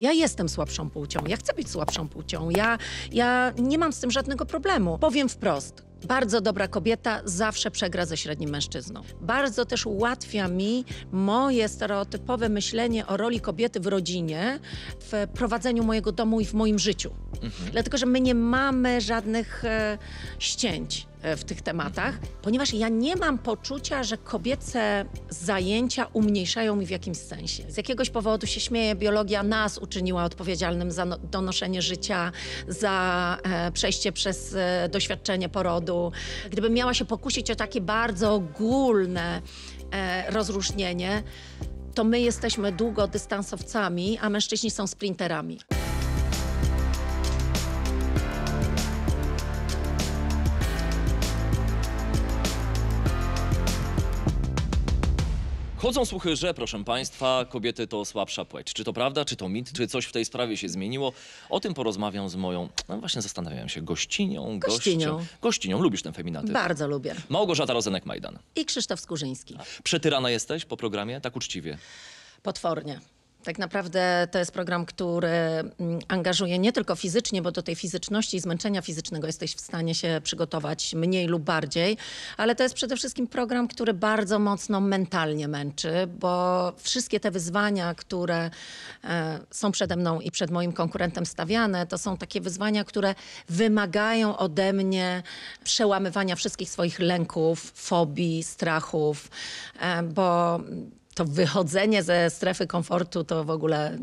Ja jestem słabszą płcią, ja chcę być słabszą płcią, ja nie mam z tym żadnego problemu. Powiem wprost, bardzo dobra kobieta zawsze przegra ze średnim mężczyzną. Bardzo też ułatwia mi moje stereotypowe myślenie o roli kobiety w rodzinie, w prowadzeniu mojego domu i w moim życiu. Dlatego, że my nie mamy żadnych ścięć w tych tematach, ponieważ ja nie mam poczucia, że kobiece zajęcia umniejszają mi w jakimś sensie. Z jakiegoś powodu się śmieję, biologia nas uczyniła odpowiedzialnym za donoszenie życia, za przejście przez doświadczenie porodu. Gdybym miała się pokusić o takie bardzo ogólne rozróżnienie, to my jesteśmy długodystansowcami, a mężczyźni są sprinterami. Chodzą słuchy, że, proszę państwa, kobiety to słabsza płeć. Czy to prawda, czy to mit, czy coś w tej sprawie się zmieniło? O tym porozmawiam z moją, no właśnie zastanawiałem się, gościnią. Gościnią, lubisz ten feminatyw? Bardzo lubię. Małgorzata Rozenek-Majdan. I Krzysztof Skurzyński. Przetyrana jesteś po programie, tak uczciwie? Potwornie. Tak naprawdę to jest program, który angażuje nie tylko fizycznie, bo do tej fizyczności i zmęczenia fizycznego jesteś w stanie się przygotować mniej lub bardziej, ale to jest przede wszystkim program, który bardzo mocno mentalnie męczy, bo wszystkie te wyzwania, które są przede mną i przed moim konkurentem stawiane, to są takie wyzwania, które wymagają ode mnie przełamywania wszystkich swoich lęków, fobii, strachów, bo to wychodzenie ze strefy komfortu to w ogóle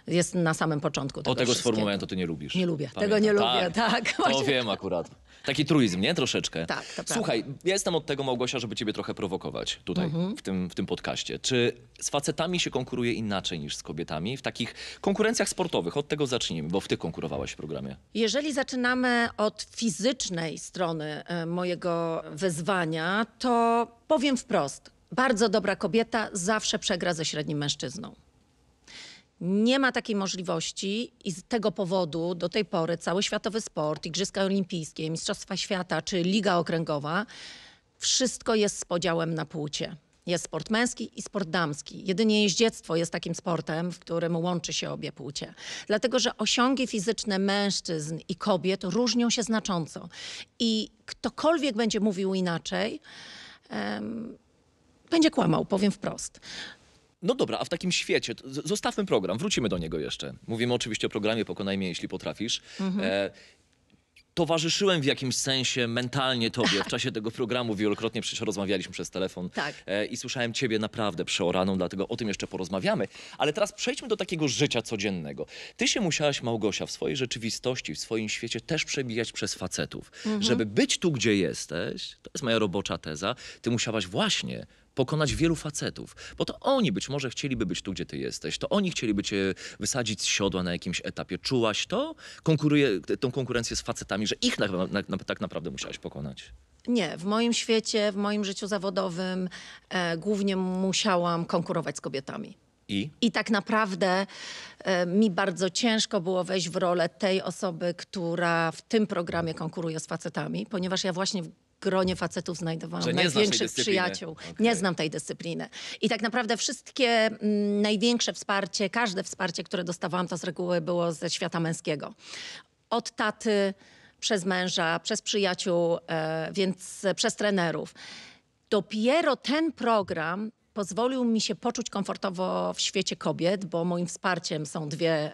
jest na samym początku tego Tego wszystkiego. sformułowania to ty nie lubisz. Nie lubię. Pamiętam. Tego nie lubię, tak. To Właśnie. wiem akurat. Taki truizm, nie? Troszeczkę. Tak, to prawda. Słuchaj, ja jestem od tego, Małgosia, żeby ciebie trochę prowokować tutaj, w tym podcaście. Czy z facetami się konkuruje inaczej niż z kobietami? W takich konkurencjach sportowych, od tego zacznijmy, bo ty konkurowałaś w programie. Jeżeli zaczynamy od fizycznej strony mojego wyzwania, to powiem wprost. Bardzo dobra kobieta zawsze przegra ze średnim mężczyzną. Nie ma takiej możliwości i z tego powodu do tej pory cały światowy sport, Igrzyska Olimpijskie, Mistrzostwa Świata czy Liga Okręgowa, wszystko jest z podziałem na płcie. Jest sport męski i sport damski. Jedynie jeździectwo jest takim sportem, w którym łączy się obie płcie. Dlatego, że osiągi fizyczne mężczyzn i kobiet różnią się znacząco. I ktokolwiek będzie mówił inaczej, będzie kłamał, powiem wprost. No dobra, a w takim świecie, zostawmy program, wrócimy do niego jeszcze. Mówimy oczywiście o programie Pokonaj mnie, jeśli potrafisz. Towarzyszyłem w jakimś sensie mentalnie tobie w czasie tego programu. Wielokrotnie przecież rozmawialiśmy przez telefon. Tak. I słyszałem ciebie naprawdę przeoraną, dlatego o tym jeszcze porozmawiamy. Ale teraz przejdźmy do takiego życia codziennego. Ty się musiałaś, Małgosia, w swojej rzeczywistości, w swoim świecie też przebijać przez facetów. Żeby być tu, gdzie jesteś, to jest moja robocza teza, ty musiałaś właśnie pokonać wielu facetów, bo to oni być może chcieliby być tu, gdzie ty jesteś, to oni chcieliby cię wysadzić z siodła na jakimś etapie. Czułaś to? Tą konkurencję z facetami, że ich tak naprawdę musiałaś pokonać? Nie, w moim świecie, w moim życiu zawodowym głównie musiałam konkurować z kobietami. I tak naprawdę mi bardzo ciężko było wejść w rolę tej osoby, która w tym programie konkuruje z facetami, ponieważ ja właśnie w gronie facetów znajdowałam największych przyjaciół. Okay. Nie znam tej dyscypliny. I tak naprawdę wszystkie największe wsparcie, każde wsparcie, które dostawałam, to z reguły było ze świata męskiego. Od taty, przez męża, przez przyjaciół, więc przez trenerów. Dopiero ten program pozwolił mi się poczuć komfortowo w świecie kobiet, bo moim wsparciem są dwie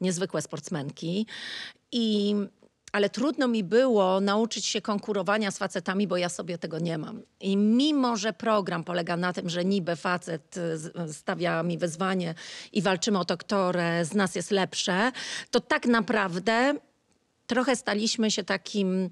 niezwykłe sportsmenki. Ale trudno mi było nauczyć się konkurowania z facetami, bo ja sobie tego nie mam. I mimo, że program polega na tym, że niby facet stawia mi wyzwanie i walczymy o to, które z nas jest lepsze, to tak naprawdę trochę staliśmy się takim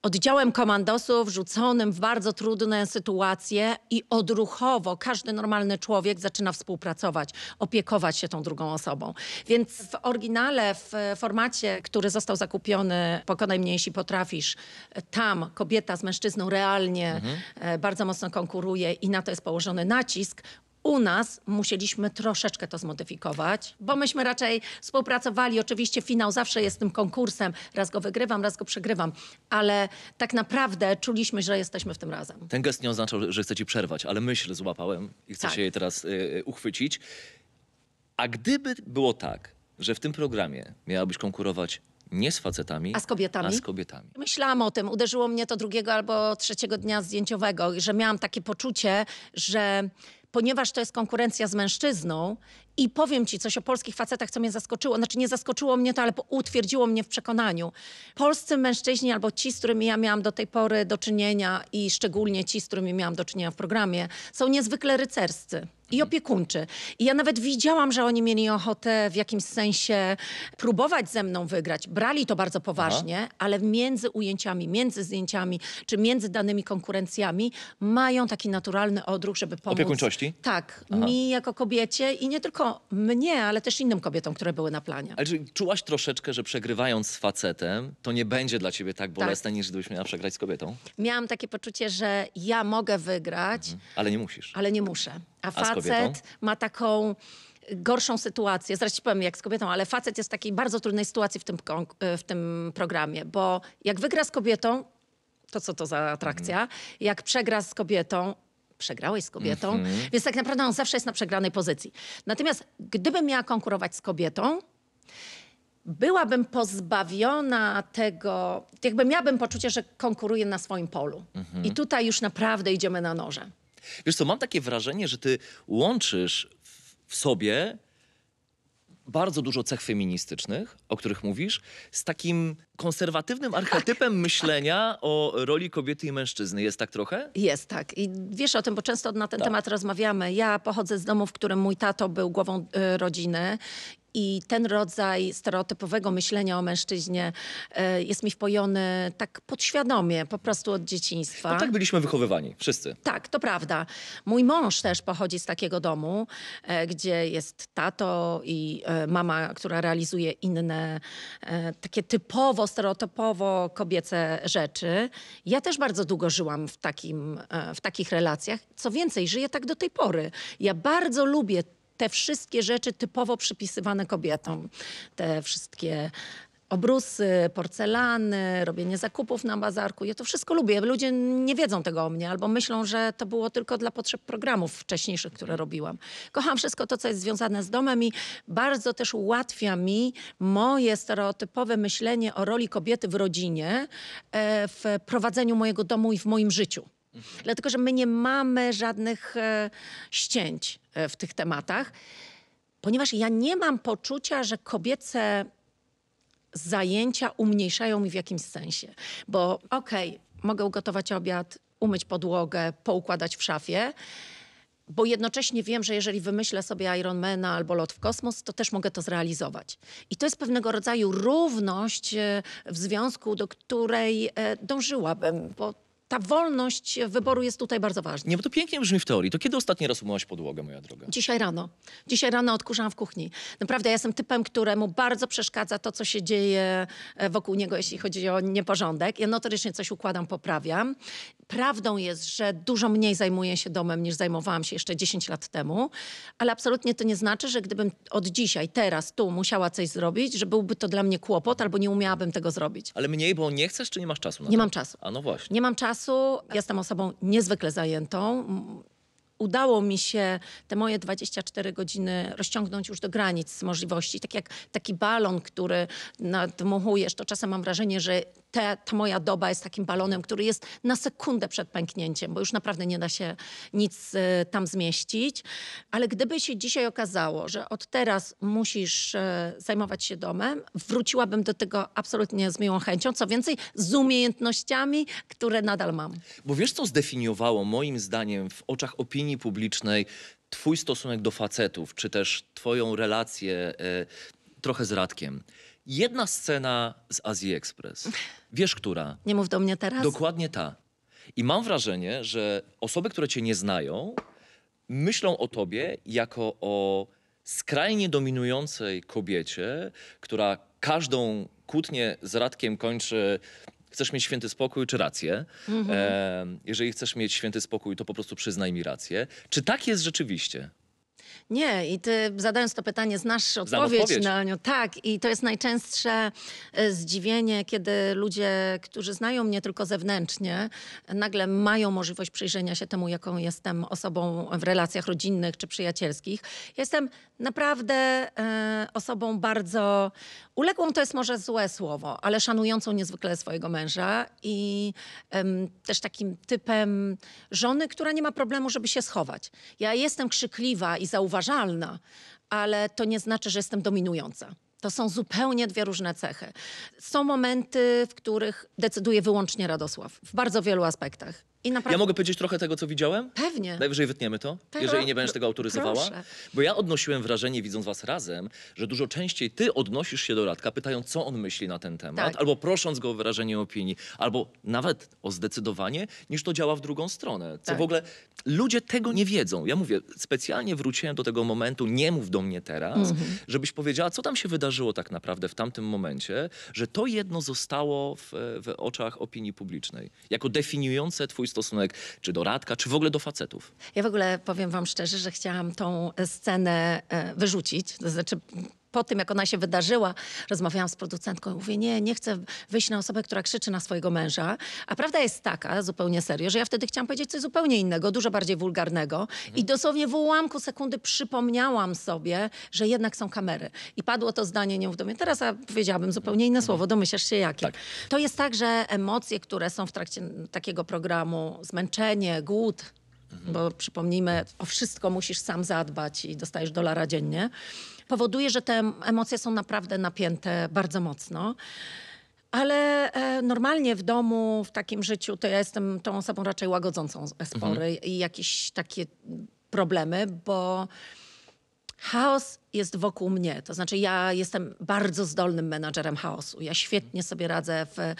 oddziałem komandosów rzuconym w bardzo trudne sytuacje i odruchowo każdy normalny człowiek zaczyna współpracować, opiekować się tą drugą osobą. Więc w oryginale, w formacie, który został zakupiony, Pokonaj mnie, jeśli potrafisz, tam kobieta z mężczyzną realnie bardzo mocno konkuruje i na to jest położony nacisk. U nas musieliśmy troszeczkę to zmodyfikować, bo myśmy raczej współpracowali. Oczywiście finał zawsze jest tym konkursem. Raz go wygrywam, raz go przegrywam, ale tak naprawdę czuliśmy, że jesteśmy w tym razem. Ten gest nie oznaczał, że chcę ci przerwać, ale myśl złapałem i chcę się jej teraz uchwycić. A gdyby było tak, że w tym programie miałabyś konkurować nie z facetami, A z kobietami? a z kobietami. Myślałam o tym, uderzyło mnie to drugiego albo trzeciego dnia zdjęciowego, że miałam takie poczucie, że ponieważ to jest konkurencja z mężczyzną i powiem ci coś o polskich facetach, co mnie zaskoczyło. Znaczy nie zaskoczyło mnie to, ale utwierdziło mnie w przekonaniu. Polscy mężczyźni albo ci, z którymi ja miałam do tej pory do czynienia i szczególnie ci, z którymi miałam do czynienia w programie, są niezwykle rycerscy i opiekuńczy. I ja nawet widziałam, że oni mieli ochotę w jakimś sensie próbować ze mną wygrać. Brali to bardzo poważnie, ale między ujęciami, między zdjęciami czy między danymi konkurencjami mają taki naturalny odruch, żeby pomóc. Opiekuńczości? Tak, mi jako kobiecie i nie tylko mnie, ale też innym kobietom, które były na planie. Ale czy czułaś troszeczkę, że przegrywając z facetem, to nie będzie dla ciebie tak bolesne, niż gdybyś miała przegrać z kobietą? Miałam takie poczucie, że ja mogę wygrać, Ale nie musisz. ale nie muszę. A z kobietą? facet ma taką gorszą sytuację. Zaraz ci powiem jak z kobietą, ale facet jest w takiej bardzo trudnej sytuacji w tym programie, bo jak wygra z kobietą, to co to za atrakcja? Jak przegra z kobietą, przegrałeś z kobietą, więc tak naprawdę on zawsze jest na przegranej pozycji. Natomiast gdybym miała konkurować z kobietą, byłabym pozbawiona tego, jakby miałabym poczucie, że konkuruję na swoim polu. I tutaj już naprawdę idziemy na noże. Wiesz co, mam takie wrażenie, że ty łączysz w sobie bardzo dużo cech feministycznych, o których mówisz, z takim konserwatywnym archetypem myślenia o roli kobiety i mężczyzny. Jest tak trochę? Jest tak. I wiesz o tym, bo często na ten temat rozmawiamy. Ja pochodzę z domu, w którym mój tato był głową rodziny. I ten rodzaj stereotypowego myślenia o mężczyźnie jest mi wpojony tak podświadomie, po prostu od dzieciństwa. No tak byliśmy wychowywani, wszyscy. Tak, to prawda. Mój mąż też pochodzi z takiego domu, gdzie jest tato i mama, która realizuje inne takie typowo, stereotypowo kobiece rzeczy. Ja też bardzo długo żyłam w takich relacjach. Co więcej, żyję tak do tej pory. Ja bardzo lubię te wszystkie rzeczy typowo przypisywane kobietom. Te wszystkie obrusy, porcelany, robienie zakupów na bazarku. Ja to wszystko lubię. Ludzie nie wiedzą tego o mnie albo myślą, że to było tylko dla potrzeb programów wcześniejszych, które robiłam. Kocham wszystko to, co jest związane z domem i bardzo też ułatwia mi moje stereotypowe myślenie o roli kobiety w rodzinie, w prowadzeniu mojego domu i w moim życiu. Dlatego, że my nie mamy żadnych ścięć w tych tematach, ponieważ ja nie mam poczucia, że kobiece zajęcia umniejszają mi w jakimś sensie. Bo mogę ugotować obiad, umyć podłogę, poukładać w szafie, bo jednocześnie wiem, że jeżeli wymyślę sobie Ironmana albo lot w kosmos, to też mogę to zrealizować. I to jest pewnego rodzaju równość w związku, do której dążyłabym, bo ta wolność wyboru jest tutaj bardzo ważna. Nie, bo to pięknie brzmi w teorii. To kiedy ostatni raz umyłaś podłogę, moja droga? Dzisiaj rano. Dzisiaj rano odkurzałam w kuchni. Naprawdę, ja jestem typem, któremu bardzo przeszkadza to, co się dzieje wokół niego, jeśli chodzi o nieporządek. Ja notorycznie coś układam, poprawiam. Prawdą jest, że dużo mniej zajmuję się domem, niż zajmowałam się jeszcze 10 lat temu, ale absolutnie to nie znaczy, że gdybym od dzisiaj, teraz, tu musiała coś zrobić, że byłby to dla mnie kłopot albo nie umiałabym tego zrobić. Ale mniej, bo nie chcesz, czy nie masz czasu na to? Nie mam czasu. A no właśnie. Nie mam czasu. Jestem osobą niezwykle zajętą. Udało mi się te moje 24 godziny rozciągnąć już do granic możliwości. Tak jak taki balon, który nadmuchujesz, to czasem mam wrażenie, że ta moja doba jest takim balonem, który jest na sekundę przed pęknięciem, bo już naprawdę nie da się nic tam zmieścić. Ale gdyby się dzisiaj okazało, że od teraz musisz zajmować się domem, wróciłabym do tego absolutnie z miłą chęcią. Co więcej, z umiejętnościami, które nadal mam. Bo wiesz, co zdefiniowało moim zdaniem w oczach opinii publicznej twój stosunek do facetów, czy też twoją relację trochę z Radkiem? Jedna scena z Azji Express. Wiesz, która? Nie mów do mnie teraz. Dokładnie ta. I mam wrażenie, że osoby, które cię nie znają, myślą o tobie jako o skrajnie dominującej kobiecie, która każdą kłótnię z Radkiem kończy: chcesz mieć święty spokój czy rację? Jeżeli chcesz mieć święty spokój, to po prostu przyznaj mi rację. Czy tak jest rzeczywiście? Nie, i ty zadając to pytanie znasz odpowiedź odpowiedź. na nią. Tak, i to jest najczęstsze zdziwienie, kiedy ludzie, którzy znają mnie tylko zewnętrznie, nagle mają możliwość przyjrzenia się temu, jaką jestem osobą w relacjach rodzinnych czy przyjacielskich. Jestem naprawdę osobą bardzo uległą, to jest może złe słowo, ale szanującą niezwykle swojego męża i też takim typem żony, która nie ma problemu, żeby się schować. Ja jestem krzykliwa i zauważalna, ale to nie znaczy, że jestem dominująca. To są zupełnie dwie różne cechy. Są momenty, w których decyduje wyłącznie Radosław. W bardzo wielu aspektach. I Ja naprawdę... mogę powiedzieć trochę tego, co widziałem? Pewnie. Najwyżej wytniemy to, Tak, jeżeli nie będziesz tego autoryzowała. proszę. Bo ja odnosiłem wrażenie, widząc was razem, że dużo częściej ty odnosisz się do Radka, pytając, co on myśli na ten temat, Tak. albo prosząc go o wyrażenie opinii, albo nawet o zdecydowanie, niż to działa w drugą stronę. Co Tak. w ogóle ludzie tego nie wiedzą. Ja mówię, specjalnie wróciłem do tego momentu, nie mów do mnie teraz, żebyś powiedziała, co tam się wydarzyło tak naprawdę w tamtym momencie, że to jedno zostało w oczach opinii publicznej, jako definiujące twój stosunek czy do Radka, czy w ogóle do facetów. Ja w ogóle powiem wam szczerze, że chciałam tą scenę wyrzucić. To znaczy po tym, jak ona się wydarzyła, rozmawiałam z producentką i mówię, nie chcę wyjść na osobę, która krzyczy na swojego męża. A prawda jest taka, zupełnie serio, że ja wtedy chciałam powiedzieć coś zupełnie innego, dużo bardziej wulgarnego. I dosłownie w ułamku sekundy przypomniałam sobie, że jednak są kamery. I padło to zdanie, nie mów do mnie teraz, a powiedziałabym zupełnie inne słowo, domyślasz się jakie. Tak. To jest tak, że emocje, które są w trakcie takiego programu, zmęczenie, głód, bo przypomnijmy, o wszystko musisz sam zadbać i dostajesz $1 dziennie, powoduje, że te emocje są naprawdę napięte bardzo mocno. Ale normalnie w domu, w takim życiu, to ja jestem tą osobą raczej łagodzącą spory i jakieś takie problemy, bo chaos jest wokół mnie. To znaczy ja jestem bardzo zdolnym menadżerem chaosu. Ja świetnie sobie radzę w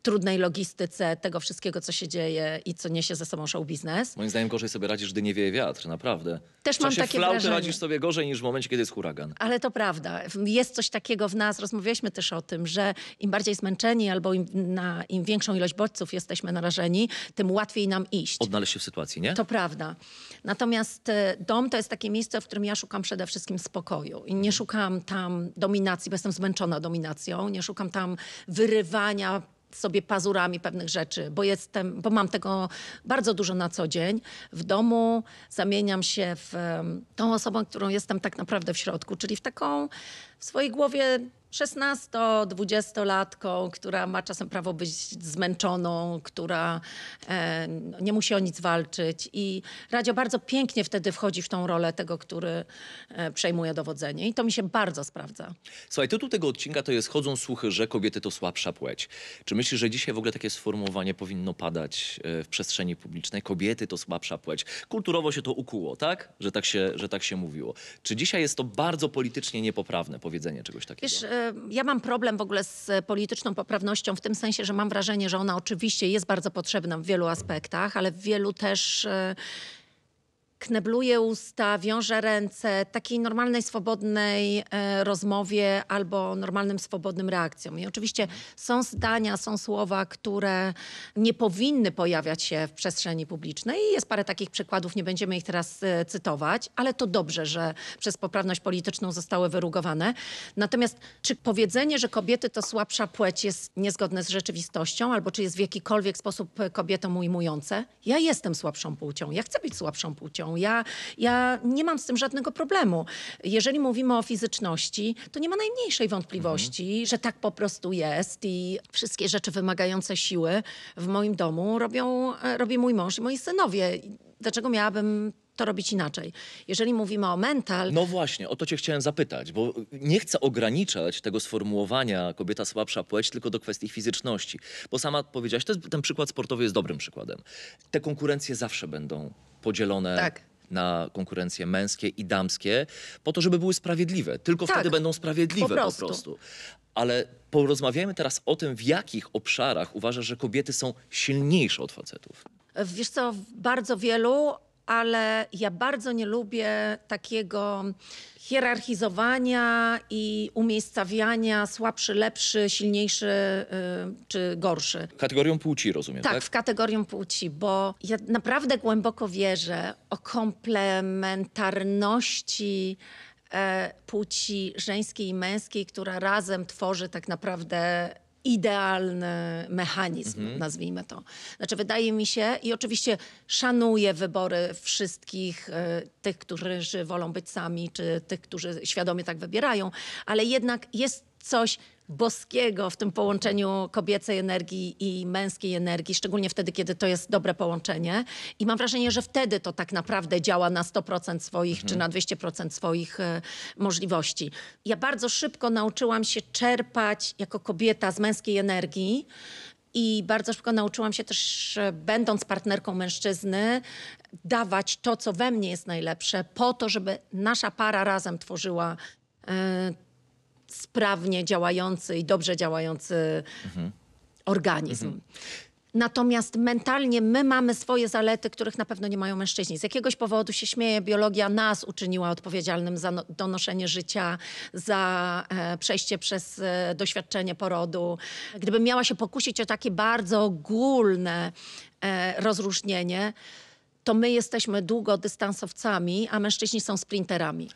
trudnej logistyce tego wszystkiego, co się dzieje i co niesie ze sobą show biznes. Moim zdaniem gorzej sobie radzisz, gdy nie wieje wiatr, naprawdę. Też W mam czasie takie flauty wrażenie. radzisz sobie gorzej niż w momencie, kiedy jest huragan. Ale to prawda. Jest coś takiego w nas, rozmawialiśmy też o tym, że im bardziej zmęczeni albo im większą ilość bodźców jesteśmy narażeni, tym łatwiej nam iść. Odnaleźć się w sytuacji, nie? To prawda. Natomiast dom to jest takie miejsce, w którym ja szukam przede wszystkim spokoju. I nie szukam tam dominacji, bo jestem zmęczona dominacją. Nie szukam tam wyrywania sobie pazurami pewnych rzeczy, bo mam tego bardzo dużo na co dzień. W domu zamieniam się w tą osobą, którą jestem tak naprawdę w środku, czyli w taką w swojej głowie 16-20-latką, która ma czasem prawo być zmęczoną, która nie musi o nic walczyć. I Radzio bardzo pięknie wtedy wchodzi w tą rolę tego, który przejmuje dowodzenie. I to mi się bardzo sprawdza. Słuchaj, tytuł tego odcinka to jest Chodzą słuchy, że kobiety to słabsza płeć. Czy myślisz, że dzisiaj w ogóle takie sformułowanie powinno padać w przestrzeni publicznej? Kobiety to słabsza płeć. Kulturowo się to ukuło, tak? Że tak się mówiło. Czy dzisiaj jest to bardzo politycznie niepoprawne powiedzenie czegoś takiego? Wiesz, ja mam problem w ogóle z polityczną poprawnością w tym sensie, że mam wrażenie, że ona oczywiście jest bardzo potrzebna w wielu aspektach, ale w wielu też knebluje usta, wiąże ręce takiej normalnej, swobodnej rozmowie albo normalnym, swobodnym reakcjom. I oczywiście są zdania, są słowa, które nie powinny pojawiać się w przestrzeni publicznej. I jest parę takich przykładów, nie będziemy ich teraz cytować, ale to dobrze, że przez poprawność polityczną zostały wyrugowane. Natomiast czy powiedzenie, że kobiety to słabsza płeć jest niezgodne z rzeczywistością, albo czy jest w jakikolwiek sposób kobietom ujmujące? Ja jestem słabszą płcią, ja chcę być słabszą płcią. Ja nie mam z tym żadnego problemu. Jeżeli mówimy o fizyczności, to nie ma najmniejszej wątpliwości, że tak po prostu jest i wszystkie rzeczy wymagające siły w moim domu robi mój mąż i moi synowie. Dlaczego miałabym to robić inaczej? Jeżeli mówimy o mental... No właśnie, o to cię chciałem zapytać, bo nie chcę ograniczać tego sformułowania kobieta słabsza płeć tylko do kwestii fizyczności. Bo sama powiedziałaś, ten przykład sportowy jest dobrym przykładem. Te konkurencje zawsze będą podzielone Tak. na konkurencje męskie i damskie, po to, żeby były sprawiedliwe. Tylko Tak, wtedy będą sprawiedliwe po prostu. po prostu. Ale porozmawiajmy teraz o tym, w jakich obszarach uważasz, że kobiety są silniejsze od facetów. Wiesz co, w bardzo wielu, ale ja bardzo nie lubię takiego hierarchizowania i umiejscawiania słabszy, lepszy, silniejszy czy gorszy. Kategorią płci, rozumiem, Tak, tak? w kategorię płci, bo ja naprawdę głęboko wierzę o komplementarności płci żeńskiej i męskiej, która razem tworzy tak naprawdę idealny mechanizm, nazwijmy to. Znaczy wydaje mi się i oczywiście szanuję wybory wszystkich tych, którzy wolą być sami, czy tych, którzy świadomie tak wybierają, ale jednak jest coś boskiego w tym połączeniu kobiecej energii i męskiej energii, szczególnie wtedy, kiedy to jest dobre połączenie. I mam wrażenie, że wtedy to tak naprawdę działa na 100% swoich, czy na 200% swoich możliwości. Ja bardzo szybko nauczyłam się czerpać jako kobieta z męskiej energii. I bardzo szybko nauczyłam się też, będąc partnerką mężczyzny, dawać to, co we mnie jest najlepsze, po to, żeby nasza para razem tworzyła sprawnie działający i dobrze działający organizm. Natomiast mentalnie my mamy swoje zalety, których na pewno nie mają mężczyźni. Z jakiegoś powodu się śmieję, biologia nas uczyniła odpowiedzialnym za donoszenie życia, za przejście przez doświadczenie porodu. Gdybym miała się pokusić o takie bardzo ogólne rozróżnienie, to my jesteśmy długodystansowcami, a mężczyźni są sprinterami.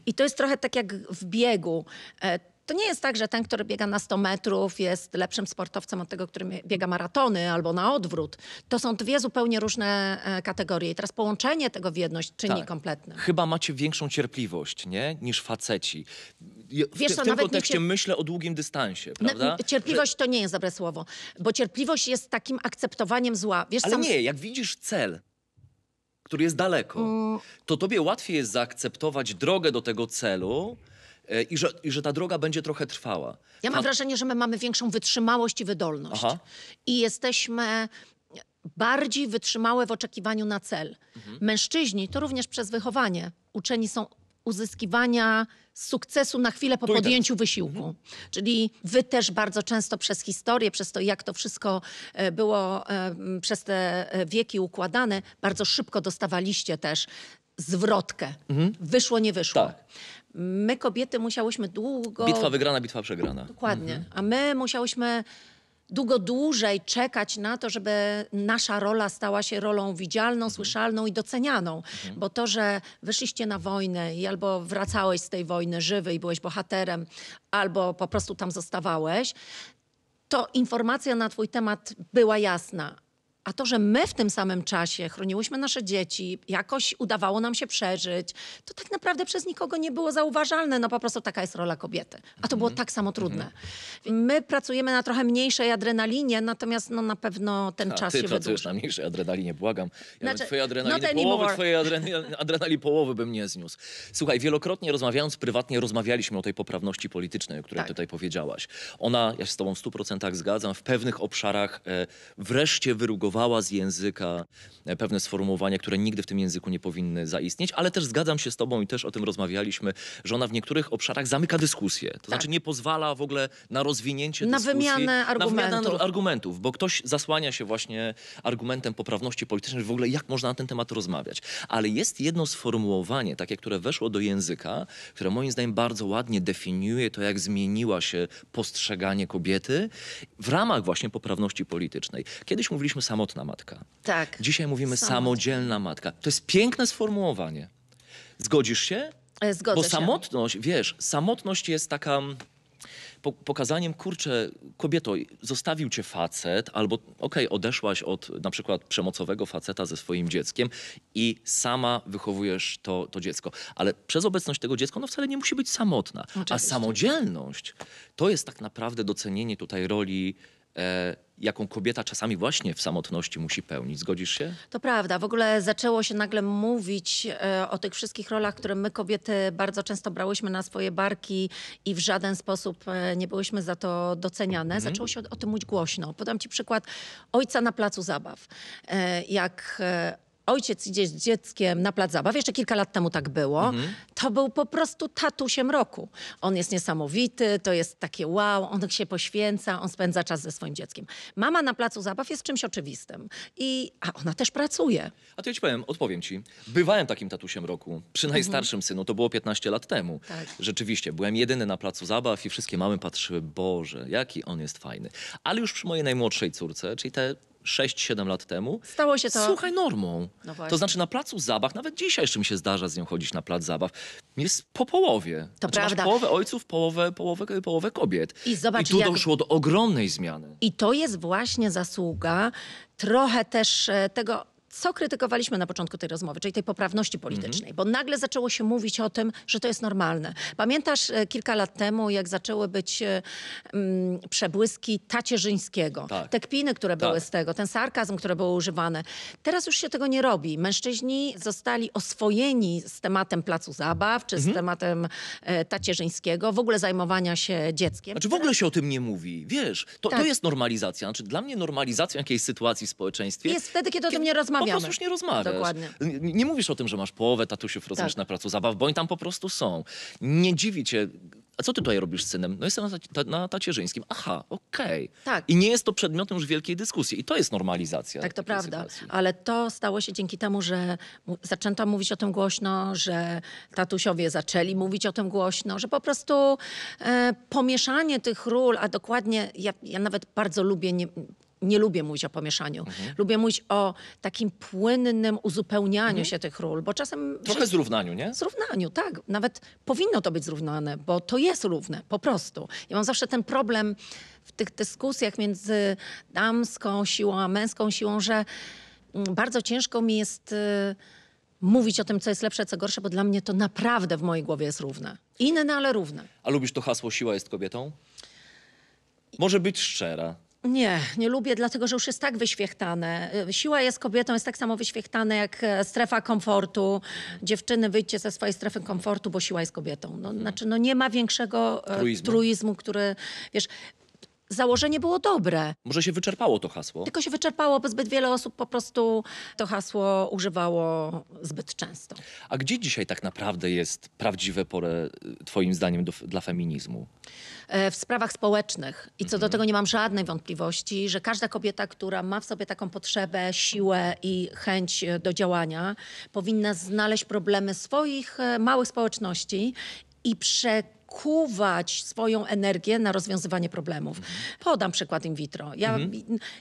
I to jest trochę tak jak w biegu. To nie jest tak, że ten, który biega na 100 metrów jest lepszym sportowcem od tego, który biega maratony albo na odwrót. To są dwie zupełnie różne kategorie. I teraz połączenie tego w jedność czyni Tak. kompletny. Chyba macie większą cierpliwość, nie? Niż faceci. Wiesz W co, tym nawet kontekście nie myślę o długim dystansie, prawda? Cierpliwość to nie jest dobre słowo, bo cierpliwość jest takim akceptowaniem zła. Wiesz, Ale nie, jak widzisz cel, który jest daleko, to tobie łatwiej jest zaakceptować drogę do tego celu i że ta droga będzie trochę trwała. Ja mam wrażenie, że my mamy większą wytrzymałość i wydolność. Aha. I jesteśmy bardziej wytrzymałe w oczekiwaniu na cel. Mężczyźni, to również przez wychowanie, uczeni są uzyskiwania sukcesu na chwilę po Tu i teraz. podjęciu wysiłku. Czyli wy też bardzo często przez historię, przez to jak to wszystko było przez te wieki układane, bardzo szybko dostawaliście też zwrotkę. Wyszło, nie wyszło. Tak. My kobiety musiałyśmy długo... Bitwa wygrana, bitwa przegrana. Dokładnie. A my musiałyśmy dłużej czekać na to, żeby nasza rola stała się rolą widzialną, słyszalną i docenianą. Bo to, że wyszliście na wojnę i albo wracałeś z tej wojny żywy i byłeś bohaterem, albo po prostu tam zostawałeś, to informacja na twój temat była jasna. A to, że my w tym samym czasie chroniłyśmy nasze dzieci, jakoś udawało nam się przeżyć, to tak naprawdę przez nikogo nie było zauważalne. No po prostu taka jest rola kobiety. A to było tak samo trudne. My pracujemy na trochę mniejszej adrenalinie, natomiast no na pewno ten czas Ty się pracujesz wydłuży. na mniejszej adrenalinie, błagam. Ja Znaczy, bym twojej not adrenaliny połowy, anymore. twojej adrenalii połowy bym nie zniósł. Słuchaj, wielokrotnie rozmawiając prywatnie, rozmawialiśmy o tej poprawności politycznej, o której Tak. tutaj powiedziałaś. Ona, ja się z tobą w 100% zgadzam, w pewnych obszarach wreszcie wyrugowała z języka pewne sformułowania, które nigdy w tym języku nie powinny zaistnieć, ale też zgadzam się z tobą i też o tym rozmawialiśmy, że ona w niektórych obszarach zamyka dyskusję. To znaczy nie pozwala w ogóle na rozwinięcie Na dyskusji. wymianę argumentów. Argumentów, bo ktoś zasłania się właśnie argumentem poprawności politycznej, że w ogóle jak można na ten temat rozmawiać. Ale jest jedno sformułowanie, takie, które weszło do języka, które moim zdaniem bardzo ładnie definiuje to, jak zmieniła się postrzeganie kobiety w ramach właśnie poprawności politycznej. Kiedyś mówiliśmy samotna matka. Tak. Dzisiaj mówimy samodzielna matka. To jest piękne sformułowanie. Zgodzisz się? Zgodzę Bo się. samotność, wiesz, samotność jest taka pokazaniem, kurczę, kobieto, zostawił cię facet, albo odeszłaś od na przykład przemocowego faceta ze swoim dzieckiem i sama wychowujesz to dziecko. Ale przez obecność tego dziecka ono wcale nie musi być samotna. A Oczywiście. samodzielność to jest tak naprawdę docenienie tutaj roli, jaką kobieta czasami właśnie w samotności musi pełnić. Zgodzisz się? To prawda. W ogóle zaczęło się nagle mówić o tych wszystkich rolach, które my kobiety bardzo często brałyśmy na swoje barki i w żaden sposób nie byłyśmy za to doceniane. Zaczęło się o tym mówić głośno. Podam ci przykład ojca na placu zabaw. Jak ojciec idzie z dzieckiem na plac zabaw, jeszcze kilka lat temu tak było, to był po prostu tatusiem roku. On jest niesamowity, to jest takie wow, on się poświęca, on spędza czas ze swoim dzieckiem. Mama na placu zabaw jest czymś oczywistym. A ona też pracuje. A to ja ci powiem, odpowiem ci. Bywałem takim tatusiem roku. Przy najstarszym synu, to było 15 lat temu. Tak. Rzeczywiście, byłem jedyny na placu zabaw i wszystkie mamy patrzyły, Boże, jaki on jest fajny. Ale już przy mojej najmłodszej córce, czyli te 6-7 lat temu, Stało się to... słuchaj, normą. No właśnie. To znaczy na placu zabaw, nawet dzisiaj jeszcze mi się zdarza z nią chodzić na plac zabaw, jest po połowie. To znaczy, prawda. Masz połowę ojców, połowę kobiet. I zobacz, tu jak- doszło do ogromnej zmiany. I to jest właśnie zasługa trochę też tego, co krytykowaliśmy na początku tej rozmowy, czyli tej poprawności politycznej, bo nagle zaczęło się mówić o tym, że to jest normalne. Pamiętasz kilka lat temu, jak zaczęły być przebłyski tacierzyńskiego, Tak. te kpiny, które były Tak. z tego, ten sarkazm, który był używany. Teraz już się tego nie robi. Mężczyźni zostali oswojeni z tematem placu zabaw, czy z tematem tacierzyńskiego, w ogóle zajmowania się dzieckiem. Znaczy w ogóle się o tym nie mówi, wiesz, to Tak. jest normalizacja. Znaczy dla mnie normalizacją jakiejś sytuacji w społeczeństwie Jest wtedy, kiedy o tym nie rozmawiamy. po prostu już nie rozmawiasz. Dokładnie. Nie mówisz o tym, że masz połowę tatusiów rozumiesz Tak. na placu zabaw, bo oni tam po prostu są. Nie dziwi cię. A co ty tutaj robisz z synem? No jestem na tacierzyńskim. Aha, okej. Tak. I nie jest to przedmiotem już wielkiej dyskusji. I to jest normalizacja. Tak, to takiej prawda. sytuacji. Ale to stało się dzięki temu, że zaczęto mówić o tym głośno, że tatusiowie zaczęli mówić o tym głośno, że po prostu pomieszanie tych ról, a dokładnie ja nawet bardzo lubię... Nie lubię mówić o pomieszaniu. Lubię mówić o takim płynnym uzupełnianiu się tych ról, bo czasem... Trochę zrównaniu, nie? Zrównaniu, tak. Nawet powinno to być zrównane, bo to jest równe, po prostu. Ja mam zawsze ten problem w tych dyskusjach między damską siłą a męską siłą, że bardzo ciężko mi jest mówić o tym, co jest lepsze, co gorsze, bo dla mnie to naprawdę w mojej głowie jest równe. Inne, ale równe. A lubisz to hasło siła jest kobietą? Może być szczera. Nie lubię, dlatego że już jest tak wyświechtane. Siła jest kobietą, jest tak samo wyświechtane jak strefa komfortu. Dziewczyny, wyjdźcie ze swojej strefy komfortu, bo siła jest kobietą. Znaczy, nie ma większego truizmu, który, wiesz, założenie było dobre. Może się wyczerpało to hasło? Tylko się wyczerpało, bo zbyt wiele osób po prostu to hasło używało zbyt często. A gdzie dzisiaj tak naprawdę jest prawdziwe pole, twoim zdaniem, dla feminizmu? W sprawach społecznych. I co do tego nie mam żadnej wątpliwości, że każda kobieta, która ma w sobie taką potrzebę, siłę i chęć do działania, powinna znaleźć problemy swoich małych społeczności i przekuwać swoją energię na rozwiązywanie problemów. Podam przykład in vitro. Ja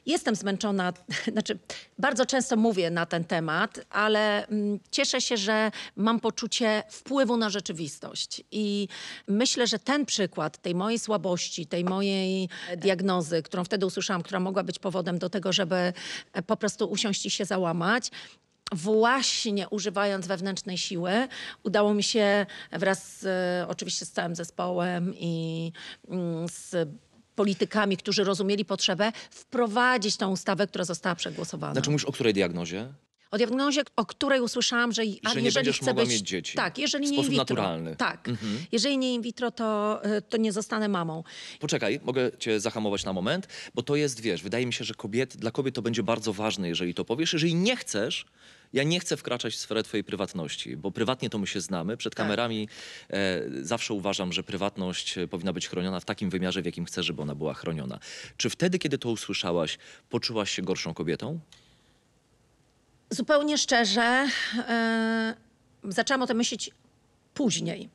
jestem zmęczona, znaczy bardzo często mówię na ten temat, ale cieszę się, że mam poczucie wpływu na rzeczywistość. I myślę, że ten przykład tej mojej słabości, tej mojej diagnozy, którą wtedy usłyszałam, która mogła być powodem do tego, żeby po prostu usiąść i się załamać, właśnie używając wewnętrznej siły, udało mi się wraz oczywiście z całym zespołem i z politykami, którzy rozumieli potrzebę, wprowadzić tą ustawę, która została przegłosowana. Znaczy mówisz o której diagnozie? O diagnozie, o której usłyszałam, że, nie jeżeli będziesz chcę mogła być, mieć dzieci. tak, jeżeli W nie in sposób vitro, naturalny. tak, jeżeli nie in vitro, to nie zostanę mamą. Poczekaj, mogę cię zahamować na moment, bo to jest, wiesz, wydaje mi się, że dla kobiet to będzie bardzo ważne, jeżeli to powiesz. Jeżeli nie chcesz, ja nie chcę wkraczać w sferę twojej prywatności, bo prywatnie to my się znamy. Przed kamerami zawsze uważam, że prywatność powinna być chroniona w takim wymiarze, w jakim chcę, żeby ona była chroniona. Czy wtedy, kiedy to usłyszałaś, poczułaś się gorszą kobietą? Zupełnie szczerze, zaczęłam o tym myśleć później.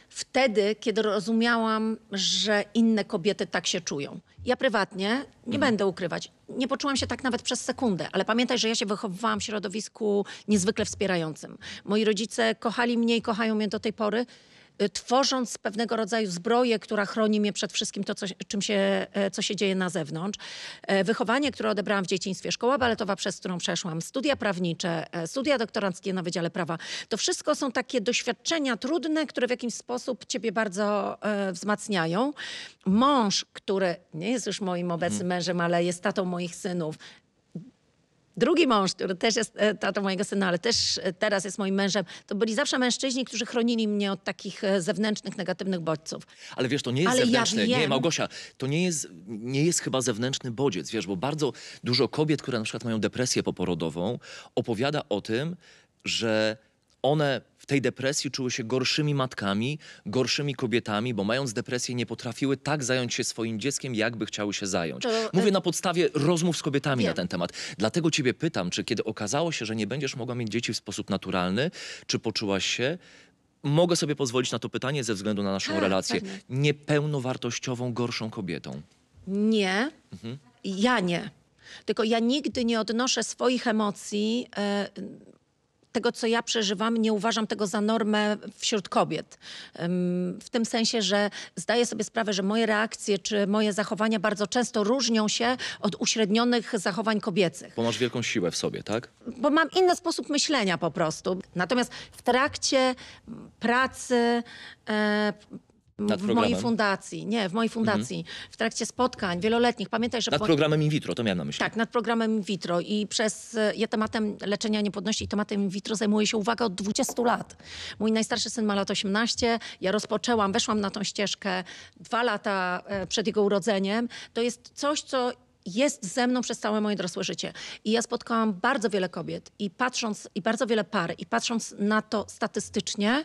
Wtedy, kiedy rozumiałam, że inne kobiety tak się czują. Ja prywatnie, nie będę ukrywać, nie poczułam się tak nawet przez sekundę, ale pamiętaj, że ja się wychowywałam w środowisku niezwykle wspierającym. Moi rodzice kochali mnie i kochają mnie do tej pory, tworząc pewnego rodzaju zbroję, która chroni mnie przed wszystkim to, co się dzieje na zewnątrz. Wychowanie, które odebrałam w dzieciństwie, szkoła baletowa, przez którą przeszłam, studia prawnicze, studia doktoranckie na Wydziale Prawa. To wszystko są takie doświadczenia trudne, które w jakiś sposób ciebie bardzo wzmacniają. Mąż, który nie jest już moim obecnym mężem, ale jest tatą moich synów, Drugi mąż, który też jest tatą mojego syna, ale też teraz jest moim mężem, to byli zawsze mężczyźni, którzy chronili mnie od takich zewnętrznych, negatywnych bodźców. Ale wiesz, to nie jest Ale ja zewnętrzny. Nie, wiem. Małgosia, to nie jest chyba zewnętrzny bodziec, wiesz, bo bardzo dużo kobiet, które na przykład mają depresję poporodową, opowiada o tym, że one w tej depresji czuły się gorszymi matkami, gorszymi kobietami, bo mając depresję nie potrafiły tak zająć się swoim dzieckiem, jakby chciały się zająć. Mówię na podstawie rozmów z kobietami Wiem. na ten temat. Dlatego ciebie pytam, czy kiedy okazało się, że nie będziesz mogła mieć dzieci w sposób naturalny, czy poczułaś się, mogę sobie pozwolić na to pytanie ze względu na naszą Tak, relację, pewnie. niepełnowartościową, gorszą kobietą? Nie, ja nie. Tylko ja nigdy nie odnoszę swoich emocji, tego, co ja przeżywam, nie uważam tego za normę wśród kobiet. W tym sensie, że zdaję sobie sprawę, że moje reakcje czy moje zachowania bardzo często różnią się od uśrednionych zachowań kobiecych. Bo masz wielką siłę w sobie, tak? Bo mam inny sposób myślenia po prostu. Natomiast w trakcie pracy Nad w mojej programem? fundacji, w mojej fundacji, w trakcie spotkań wieloletnich, pamiętaj, że Nad programem in vitro, to miałem na myśli. tak, nad programem in vitro i ja tematem leczenia niepłodności i tematem in vitro zajmuję się, uwaga, od 20 lat. Mój najstarszy syn ma lat 18, ja weszłam na tą ścieżkę 2 lata przed jego urodzeniem. To jest coś, co jest ze mną przez całe moje dorosłe życie. I ja spotkałam bardzo wiele kobiet i bardzo wiele par i patrząc na to statystycznie,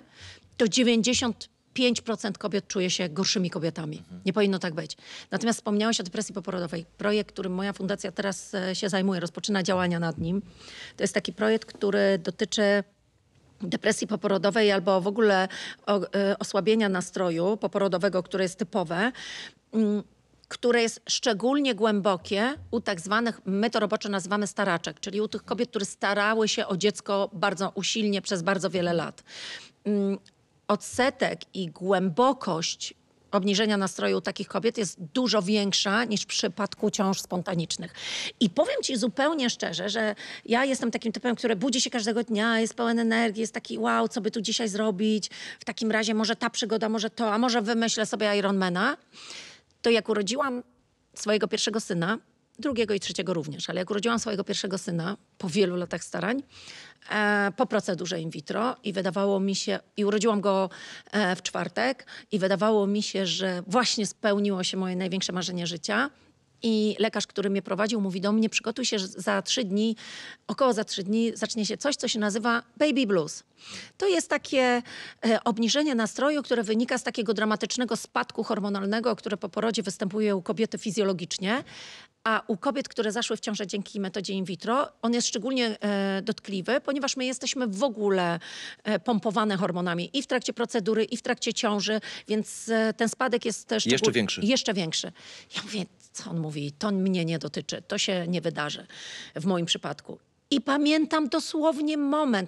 to 95% kobiet czuje się gorszymi kobietami. Nie powinno tak być. Natomiast wspomniałeś o depresji poporodowej. Projekt, którym moja fundacja teraz się zajmuje, rozpoczyna działania nad nim. To jest taki projekt, który dotyczy depresji poporodowej albo w ogóle osłabienia nastroju poporodowego, które jest typowe, które jest szczególnie głębokie u tak zwanych, my to roboczo nazywamy staraczek, czyli u tych kobiet, które starały się o dziecko bardzo usilnie przez bardzo wiele lat. Odsetek i głębokość obniżenia nastroju u takich kobiet jest dużo większa niż w przypadku ciąż spontanicznych. I powiem ci zupełnie szczerze, że ja jestem takim typem, który budzi się każdego dnia, jest pełen energii, jest taki wow, co by tu dzisiaj zrobić, w takim razie może ta przygoda, może to, a może wymyślę sobie Ironmana. To jak urodziłam swojego pierwszego syna, drugiego i trzeciego również, ale jak urodziłam swojego pierwszego syna po wielu latach starań, po procedurze in vitro i wydawało mi się, i urodziłam go w czwartek i wydawało mi się, że właśnie spełniło się moje największe marzenie życia. I lekarz, który mnie prowadził, mówi do mnie, przygotuj się, że około za 3 dni zacznie się coś, co się nazywa baby blues. To jest takie obniżenie nastroju, które wynika z takiego dramatycznego spadku hormonalnego, które po porodzie występuje u kobiety fizjologicznie, a u kobiet, które zaszły w ciążę dzięki metodzie in vitro, on jest szczególnie dotkliwy, ponieważ my jesteśmy w ogóle pompowane hormonami i w trakcie procedury, i w trakcie ciąży, więc ten spadek jest też Jeszcze większy. Jeszcze większy. Ja mówię, co on mówi? To mnie nie dotyczy, to się nie wydarzy w moim przypadku. I pamiętam dosłownie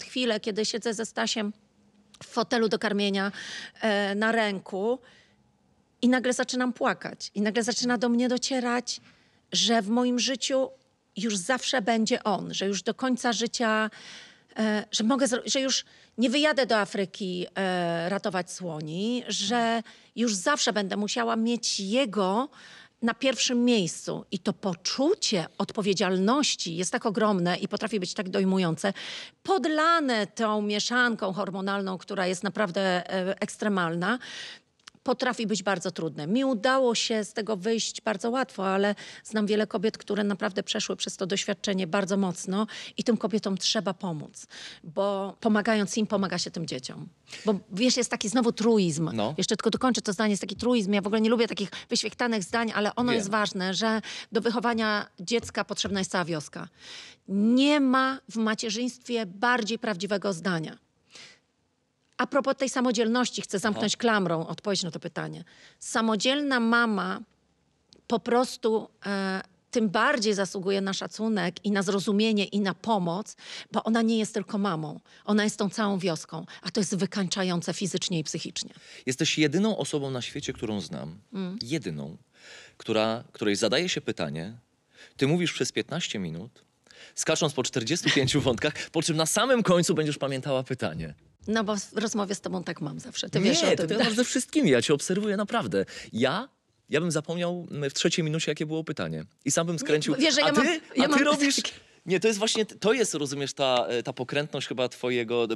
chwilę, kiedy siedzę ze Stasiem w fotelu do karmienia na ręku i nagle zaczynam płakać. I nagle zaczyna do mnie docierać, że w moim życiu już zawsze będzie on, że już do końca życia, że już nie wyjadę do Afryki ratować słoni, że już zawsze będę musiała mieć jego na pierwszym miejscu. I to poczucie odpowiedzialności jest tak ogromne i potrafi być tak dojmujące, podlane tą mieszanką hormonalną, która jest naprawdę ekstremalna, potrafi być bardzo trudne. Mi udało się z tego wyjść bardzo łatwo, ale znam wiele kobiet, które naprawdę przeszły przez to doświadczenie bardzo mocno i tym kobietom trzeba pomóc, bo pomagając im, pomaga się tym dzieciom. Bo wiesz, jest taki znowu truizm. No. Jeszcze tylko dokończę to zdanie, jest taki truizm. Ja w ogóle nie lubię takich wyświechtanych zdań, ale ono Wiem. jest ważne, że do wychowania dziecka potrzebna jest cała wioska. Nie ma w macierzyństwie bardziej prawdziwego zdania. A propos tej samodzielności, chcę zamknąć klamrą odpowiedź na to pytanie. Samodzielna mama po prostu tym bardziej zasługuje na szacunek i na zrozumienie i na pomoc, bo ona nie jest tylko mamą. Ona jest tą całą wioską, a to jest wykańczające fizycznie i psychicznie. Jesteś jedyną osobą na świecie, którą znam, jedyną, której zadaje się pytanie, ty mówisz przez 15 minut, skacząc po 45 wątkach, po czym na samym końcu będziesz pamiętała pytanie. No bo w rozmowie z tobą tak mam zawsze. Ty wiesz o tym. Ty masz ze wszystkimi, ja cię obserwuję naprawdę. Ja bym zapomniał w 3 minucie, jakie było pytanie. I sam bym skręcił. Wiesz, że a ty ja mam robisz Nie, to jest właśnie, to jest, rozumiesz, ta pokrętność chyba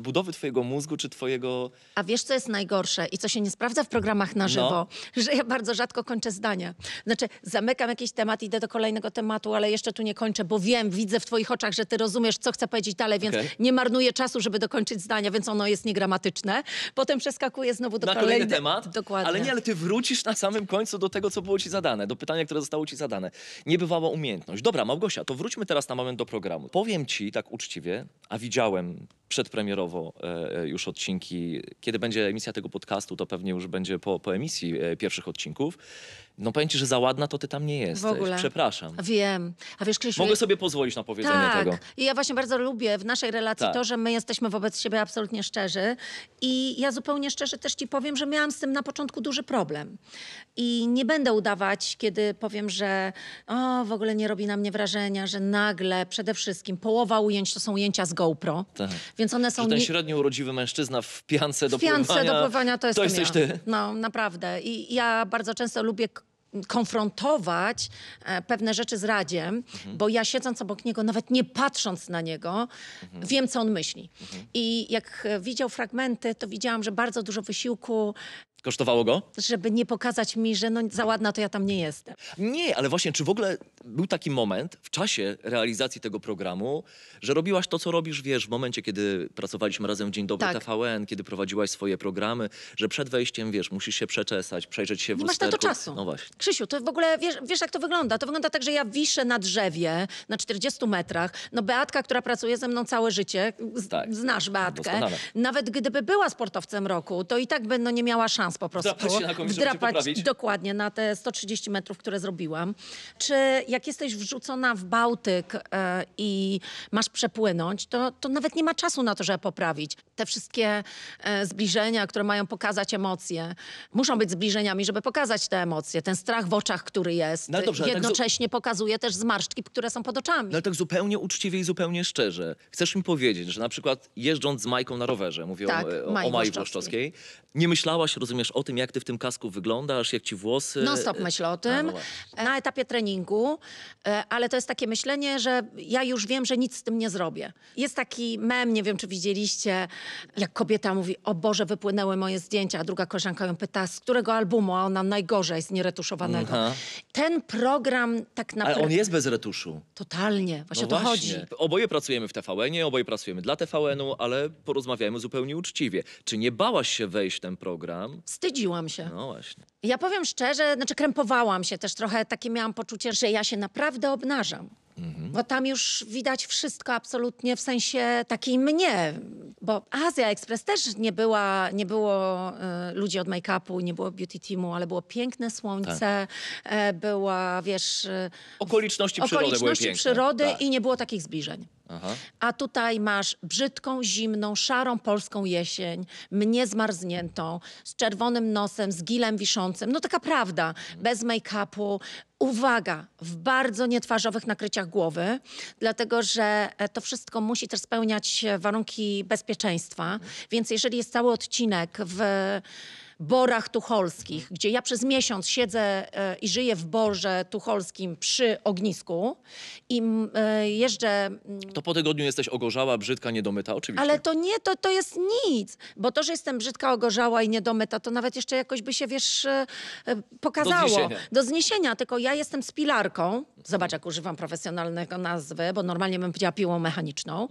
budowy twojego mózgu, czy twojego... A wiesz, co jest najgorsze i co się nie sprawdza w programach na żywo? Że ja bardzo rzadko kończę zdania. Znaczy, zamykam jakiś temat, idę do kolejnego tematu, ale jeszcze tu nie kończę, bo widzę w twoich oczach, że ty rozumiesz, co chcę powiedzieć dalej, więc nie marnuję czasu, żeby dokończyć zdania, więc ono jest niegramatyczne. Potem przeskakuję znowu do Na kolejny temat, Dokładnie. ale ty wrócisz na samym końcu do tego, co było ci zadane, do pytania, które zostało ci zadane. Niebywała umiejętność. Dobra, Małgosia, to wróćmy teraz na moment do programu. Powiem ci tak uczciwie, a widziałem przedpremierowo już odcinki. Kiedy będzie emisja tego podcastu, to pewnie już będzie po emisji pierwszych odcinków. No powiem ci, że za ładna to ty tam nie jesteś. W ogóle. Przepraszam. Wiem. A wiesz, Krzysiu... Mogę sobie pozwolić na powiedzenie tego. Tak. I ja właśnie bardzo lubię w naszej relacji Tak. to, że my jesteśmy wobec siebie absolutnie szczerzy. I ja zupełnie szczerze też ci powiem, że miałam z tym na początku duży problem. I nie będę udawać, kiedy powiem, że w ogóle nie robi na mnie wrażenia, że nagle przede wszystkim połowa ujęć to są ujęcia z GoPro. Tak. Więc one są... Że ten średnio urodziwy mężczyzna w piance do pływania... W piance do pływania to jestem jesteś ja. ty. No, naprawdę. I ja bardzo często lubię konfrontować pewne rzeczy z Radziem, bo ja siedząc obok niego, nawet nie patrząc na niego, wiem, co on myśli. I jak widział fragmenty, to widziałam, że bardzo dużo wysiłku, Kosztowało go? żeby nie pokazać mi, że no, za ładna to ja tam nie jestem. Nie, ale właśnie, czy w ogóle był taki moment w czasie realizacji tego programu, że robiłaś to, co robisz, wiesz, w momencie, kiedy pracowaliśmy razem w Dzień Dobry Tak. TVN, kiedy prowadziłaś swoje programy, że przed wejściem, wiesz, musisz się przeczesać, przejrzeć się w Nie masz na to lusterku. czasu. No właśnie. Krzysiu, to w ogóle, wiesz jak to wygląda? To wygląda tak, że ja wiszę na drzewie na 40 metrach. No Beatka, która pracuje ze mną całe życie, Tak. znasz Beatkę. Doskonale. Nawet gdyby była sportowcem roku, to i tak by nie miała szans po prostu. Wdrapać się na kogoś, żeby cię poprawić. dokładnie na te 130 metrów, które zrobiłam. Czy jak jesteś wrzucona w Bałtyk i masz przepłynąć, to nawet nie ma czasu na to, żeby poprawić. Te wszystkie zbliżenia, które mają pokazać emocje, muszą być zbliżeniami, żeby pokazać te emocje. Ten strach w oczach, który jest, No ale dobrze, ale tak jednocześnie pokazuje też zmarszczki, które są pod oczami. No ale tak zupełnie uczciwie i zupełnie szczerze. Chcesz mi powiedzieć, że na przykład jeżdżąc z Majką na rowerze, mówię Tak, o Mai Mai Włoszczowskiej. Włoszczowskiej, nie myślałaś, rozumiesz, o tym, jak ty w tym kasku wyglądasz, jak ci włosy... Non stop myślę o tym, no właśnie. na etapie treningu, ale to jest takie myślenie, że ja już wiem, że nic z tym nie zrobię. Jest taki mem, nie wiem czy widzieliście, jak kobieta mówi, o Boże, wypłynęły moje zdjęcia, a druga koleżanka ją pyta, z którego albumu, a ona najgorzej, z nieretuszowanego. Aha. Ten program tak Ale naprawdę... on jest bez retuszu. Totalnie, właśnie No o to chodzi. Oboje pracujemy w TVN-ie, oboje pracujemy dla TVN-u, ale porozmawiajmy zupełnie uczciwie. Czy nie bałaś się wejść w ten program? Wstydziłam się. No właśnie. Ja powiem szczerze, znaczy krępowałam się też trochę, takie miałam poczucie, że ja się naprawdę obnażam. Bo tam już widać wszystko absolutnie w sensie takiej mnie. Bo Azja Express też nie było ludzi od make-upu, nie było beauty teamu, ale było piękne słońce, była, wiesz... Okoliczności przyrody były okoliczności piękne. przyrody Tak. i nie było takich zbliżeń. Aha. A tutaj masz brzydką, zimną, szarą polską jesień, mnie zmarzniętą, z czerwonym nosem, z gilem wiszącym. No taka prawda, bez make-upu. Uwaga, w bardzo nietwarzowych nakryciach głowy, dlatego że to wszystko musi też spełniać warunki bezpieczeństwa. Więc jeżeli jest cały odcinek w Borach Tucholskich, gdzie ja przez miesiąc siedzę i żyję w Borze Tucholskim przy ognisku i jeżdżę... To po tygodniu jesteś ogorzała, brzydka, niedomyta, oczywiście. Ale to nie, to jest nic. Bo to, że jestem brzydka, ogorzała i niedomyta, to nawet jeszcze jakoś by się, wiesz, pokazało. Do zniesienia. Tylko ja jestem spilarką. Zobacz, jak używam profesjonalnego nazwy, bo normalnie bym powiedziała piłą mechaniczną.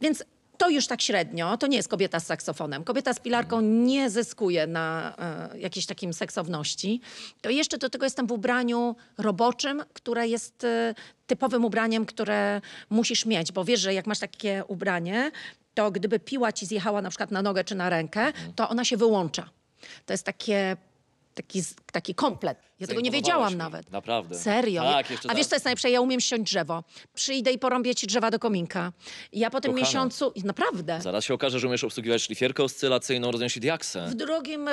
Więc to już tak średnio. To nie jest kobieta z saksofonem. Kobieta z pilarką nie zyskuje na jakiejś takim seksowności. To jeszcze do tego jestem w ubraniu roboczym, które jest typowym ubraniem, które musisz mieć. Bo wiesz, że jak masz takie ubranie, to gdyby piła ci zjechała na przykład na nogę czy na rękę, to ona się wyłącza. To jest taki komplet. Ja tego nie wiedziałam mi. nawet. Naprawdę. Serio. Tak, jeszcze A wiesz, co jest najlepsze? Ja umiem ściąć drzewo. Przyjdę i porąbię ci drzewa do kominka. Ja po tym Kochana. miesiącu... Naprawdę. Zaraz się okaże, że umiesz obsługiwać szlifierkę oscylacyjną, rozwiązać diaksę.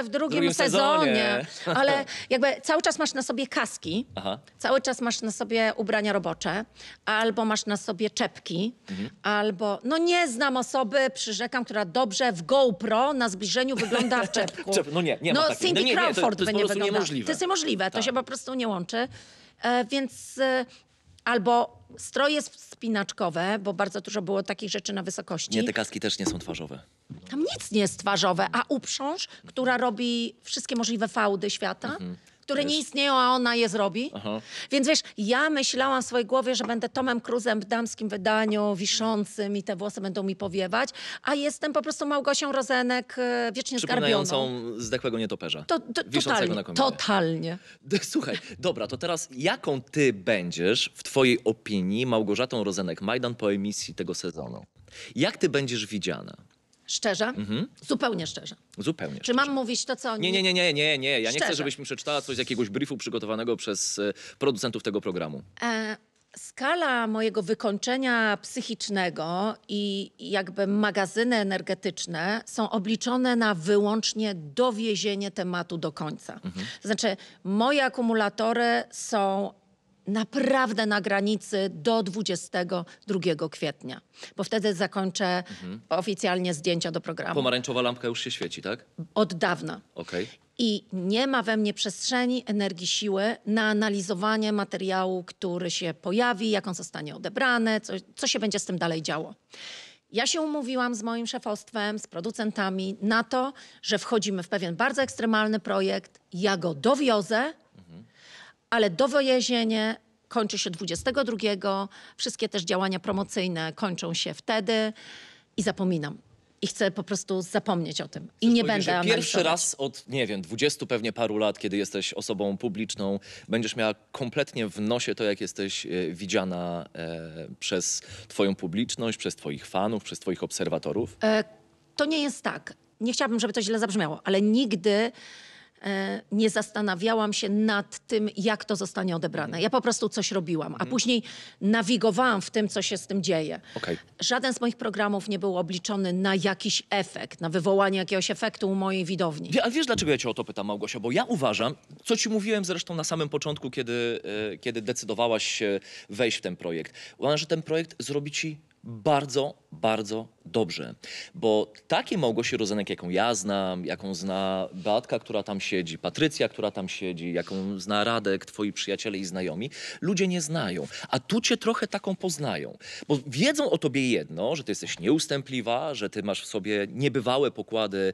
W drugim sezonie. Ale jakby cały czas masz na sobie kaski, Aha. cały czas masz na sobie ubrania robocze, albo masz na sobie czepki, albo... No nie znam osoby, przyrzekam, która dobrze w GoPro na zbliżeniu wygląda w czepku. No nie ma takiej. Cindy No nie, Crawford to jest by po nie prostu wyglądała. niemożliwe. To jest niemożliwe, to Tak. się po prostu nie łączy. Więc albo stroje wspinaczkowe, bo bardzo dużo było takich rzeczy na wysokości. Nie, te kaski też nie są twarzowe. Tam nic nie jest twarzowe, a uprząż, która robi wszystkie możliwe fałdy świata, które nie istnieją, a ona je zrobi. Aha. Więc wiesz, ja myślałam w swojej głowie, że będę Tomem Cruzem w damskim wydaniu, wiszącym i te włosy będą mi powiewać, a jestem po prostu Małgosią Rozenek, wiecznie zgarbioną. Przypominającą zdechłego nietoperza. Wiszącego Totalnie, na kominie. totalnie. Słuchaj, dobra, to teraz jaką ty będziesz, w twojej opinii, Małgorzatą Rozenek-Majdan po emisji tego sezonu? Jak ty będziesz widziana? Szczerze? Zupełnie szczerze. Zupełnie. Czy mam mówić to, co oni... Nie. Ja nie chcę, Szczerze. żebyś mi przeczytała coś z jakiegoś briefu przygotowanego przez producentów tego programu. Skala mojego wykończenia psychicznego i jakby magazyny energetyczne są obliczone na wyłącznie dowiezienie tematu do końca. To znaczy, moje akumulatory są naprawdę na granicy do 22 kwietnia, bo wtedy zakończę oficjalnie zdjęcia do programu. Pomarańczowa lampka już się świeci, tak? Od dawna. Okej. I nie ma we mnie przestrzeni, energii, siły na analizowanie materiału, który się pojawi, jak on zostanie odebrany, co się będzie z tym dalej działo. Ja się umówiłam z moim szefostwem, z producentami na to, że wchodzimy w pewien bardzo ekstremalny projekt. Ja go dowiozę, ale dowiezienie kończy się 22. Wszystkie też działania promocyjne kończą się wtedy i zapominam. I chcę po prostu zapomnieć o tym. I nie będę analizować. Pierwszy raz od, nie wiem, 20 pewnie paru lat, kiedy jesteś osobą publiczną, będziesz miała kompletnie w nosie to, jak jesteś widziana przez twoją publiczność, przez twoich fanów, przez twoich obserwatorów. To nie jest tak. Nie chciałabym, żeby to źle zabrzmiało, ale nigdy nie zastanawiałam się nad tym, jak to zostanie odebrane. Ja po prostu coś robiłam, a później nawigowałam w tym, co się z tym dzieje. Okej. Żaden z moich programów nie był obliczony na jakiś efekt, na wywołanie jakiegoś efektu u mojej widowni. Ale wiesz, dlaczego ja cię o to pytam, Małgosia? Bo ja uważam, co ci mówiłem zresztą na samym początku, kiedy decydowałaś się wejść w ten projekt. Uważam, że ten projekt zrobi ci bardzo, bardzo dobrze. Bo takiej Małgosi Rozenek, jaką ja znam, jaką zna Beatka, która tam siedzi, Patrycja, która tam siedzi, jaką zna Radek, twoi przyjaciele i znajomi, ludzie nie znają. A tu cię trochę taką poznają. Bo wiedzą o tobie jedno, że ty jesteś nieustępliwa, że ty masz w sobie niebywałe pokłady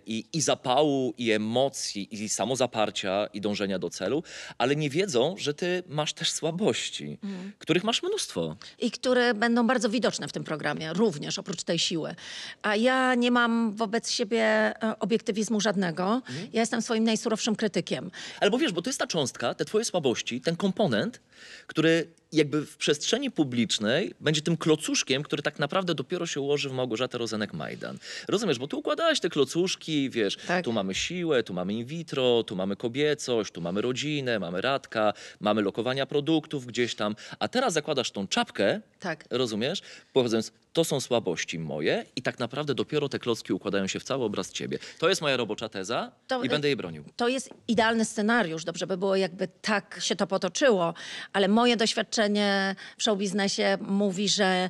i zapału, i emocji, i samozaparcia, i dążenia do celu, ale nie wiedzą, że ty masz też słabości, których masz mnóstwo. I które będą bardzo widoczne w tym programie, również oprócz tej siły. A ja nie mam wobec siebie obiektywizmu żadnego. Ja jestem swoim najsurowszym krytykiem. Ale bo wiesz, bo to jest ta cząstka, te twoje słabości, ten komponent, który jakby w przestrzeni publicznej będzie tym klocuszkiem, który tak naprawdę dopiero się ułoży w Małgorzatę Rozenek-Majdan. Rozumiesz, bo tu układałaś te klocuszki, wiesz, Tak. tu mamy siłę, tu mamy in vitro, tu mamy kobiecość, tu mamy rodzinę, mamy Radka, mamy lokowania produktów gdzieś tam, a teraz zakładasz tą czapkę, Tak. rozumiesz, powiedząc, to są słabości moje i tak naprawdę dopiero te klocki układają się w cały obraz ciebie. To jest moja robocza teza To, i będę jej bronił. To jest idealny scenariusz. Dobrze by było, jakby tak się to potoczyło, ale moje doświadczenie w showbiznesie mówi, że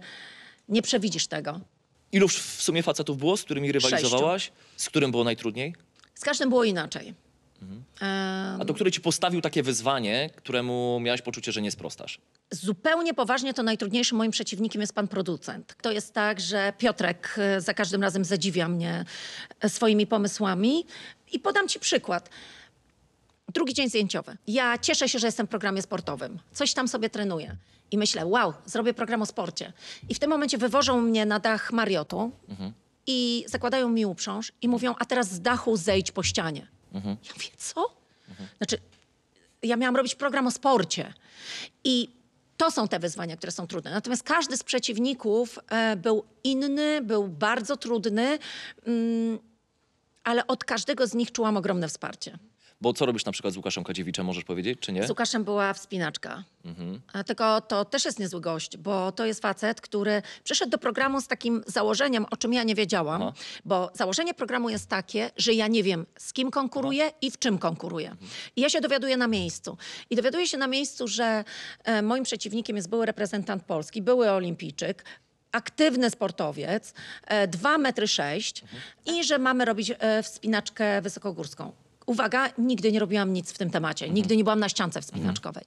nie przewidzisz tego. Iluż w sumie facetów było, z którymi rywalizowałaś? Z którym było najtrudniej? Z każdym było inaczej. A to który ci postawił takie wyzwanie, któremu miałaś poczucie, że nie sprostasz? Zupełnie poważnie to najtrudniejszym moim przeciwnikiem jest pan producent. To jest tak, że Piotrek za każdym razem zadziwia mnie swoimi pomysłami. I podam ci przykład. Drugi dzień zdjęciowy. Ja cieszę się, że jestem w programie sportowym. Coś tam sobie trenuję. I myślę, wow, zrobię program o sporcie. I w tym momencie wywożą mnie na dach Mariotu i zakładają mi uprząż i mówią, a teraz z dachu zejdź po ścianie. Ja mówię, co? Znaczy, ja miałam robić program o sporcie. I to są te wyzwania, które są trudne. Natomiast każdy z przeciwników był inny, był bardzo trudny, ale od każdego z nich czułam ogromne wsparcie. Bo co robisz na przykład z Łukaszem Kadziewiczem, możesz powiedzieć, czy nie? Z Łukaszem była wspinaczka. Tylko to też jest niezły gość, bo to jest facet, który przyszedł do programu z takim założeniem, o czym ja nie wiedziałam, Aha. bo założenie programu jest takie, że ja nie wiem, z kim konkuruję i w czym konkuruję. I ja się dowiaduję na miejscu. I dowiaduję się na miejscu, że moim przeciwnikiem jest były reprezentant Polski, były olimpijczyk, aktywny sportowiec, 2,6 m i że mamy robić wspinaczkę wysokogórską. Uwaga, nigdy nie robiłam nic w tym temacie. Nigdy nie byłam na ściance wspinaczkowej.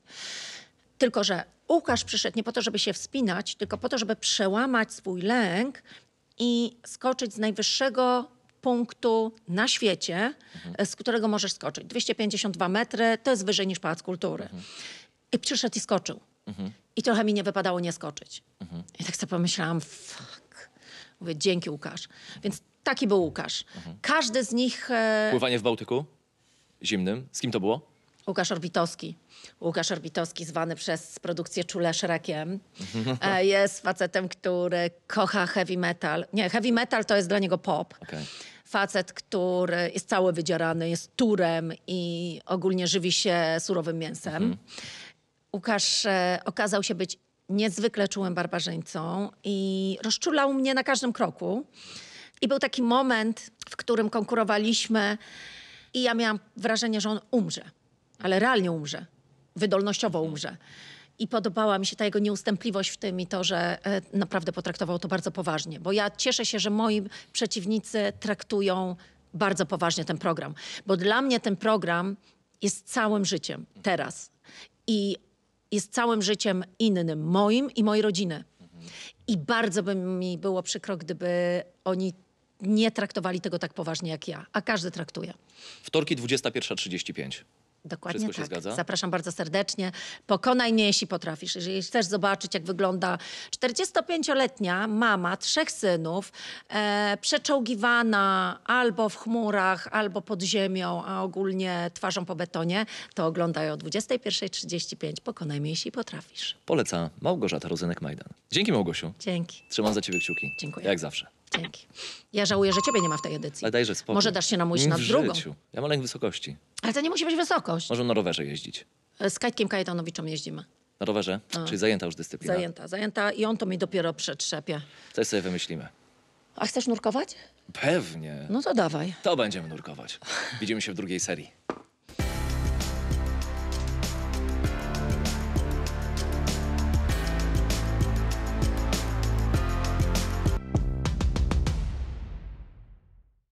Tylko że Łukasz przyszedł nie po to, żeby się wspinać, tylko po to, żeby przełamać swój lęk i skoczyć z najwyższego punktu na świecie, z którego możesz skoczyć. 252 metry, to jest wyżej niż Pałac Kultury. I przyszedł i skoczył. I trochę mi nie wypadało nie skoczyć. I tak sobie pomyślałam, fuck. Mówię, dzięki Łukasz. Więc taki był Łukasz. Każdy z nich... Pływanie w Bałtyku? Zimnym? Z kim to było? Łukasz Orbitowski. Łukasz Orbitowski, zwany przez produkcję Czule Szrekiem, jest facetem, który kocha heavy metal. Nie, heavy metal to jest dla niego pop. Okej. Facet, który jest cały wydzierany, jest turem i ogólnie żywi się surowym mięsem. Łukasz okazał się być niezwykle czułym barbarzyńcą i rozczulał mnie na każdym kroku. I był taki moment, w którym konkurowaliśmy i ja miałam wrażenie, że on umrze. Ale realnie umrze. Wydolnościowo umrze. I podobała mi się ta jego nieustępliwość w tym i to, że naprawdę potraktował to bardzo poważnie. Bo ja cieszę się, że moi przeciwnicy traktują bardzo poważnie ten program. Bo dla mnie ten program jest całym życiem teraz. I jest całym życiem innym, moim i mojej rodziny. I bardzo by mi było przykro, gdyby oni nie traktowali tego tak poważnie jak ja. A każdy traktuje. Wtorki 21:35. Dokładnie Wszystko się tak. zgadza? Zapraszam bardzo serdecznie. Pokonaj mnie, jeśli potrafisz. Jeżeli chcesz zobaczyć, jak wygląda 45-letnia mama 3 synów, przeczołgiwana albo w chmurach, albo pod ziemią, a ogólnie twarzą po betonie, to oglądaj o 21:35. Pokonaj mnie, jeśli potrafisz. Poleca Małgorzata Rozenek-Majdan. Dzięki Małgosiu. Dzięki. Trzymam za ciebie kciuki. Dziękuję. Jak zawsze. Dzięki. Ja żałuję, że ciebie nie ma w tej edycji. Ale dajże spokój. Może dasz się namówić na W drugą. życiu. Ja mam lęk wysokości. Ale to nie musi być wysokość. Może na rowerze jeździć. Z Kajtkiem Kajetonowiczem jeździmy. Na rowerze? Czyli zajęta już dyscyplina. Zajęta i on to mi dopiero przetrzepie. Coś sobie wymyślimy. A chcesz nurkować? Pewnie. No to dawaj. To będziemy nurkować. Widzimy się w drugiej serii.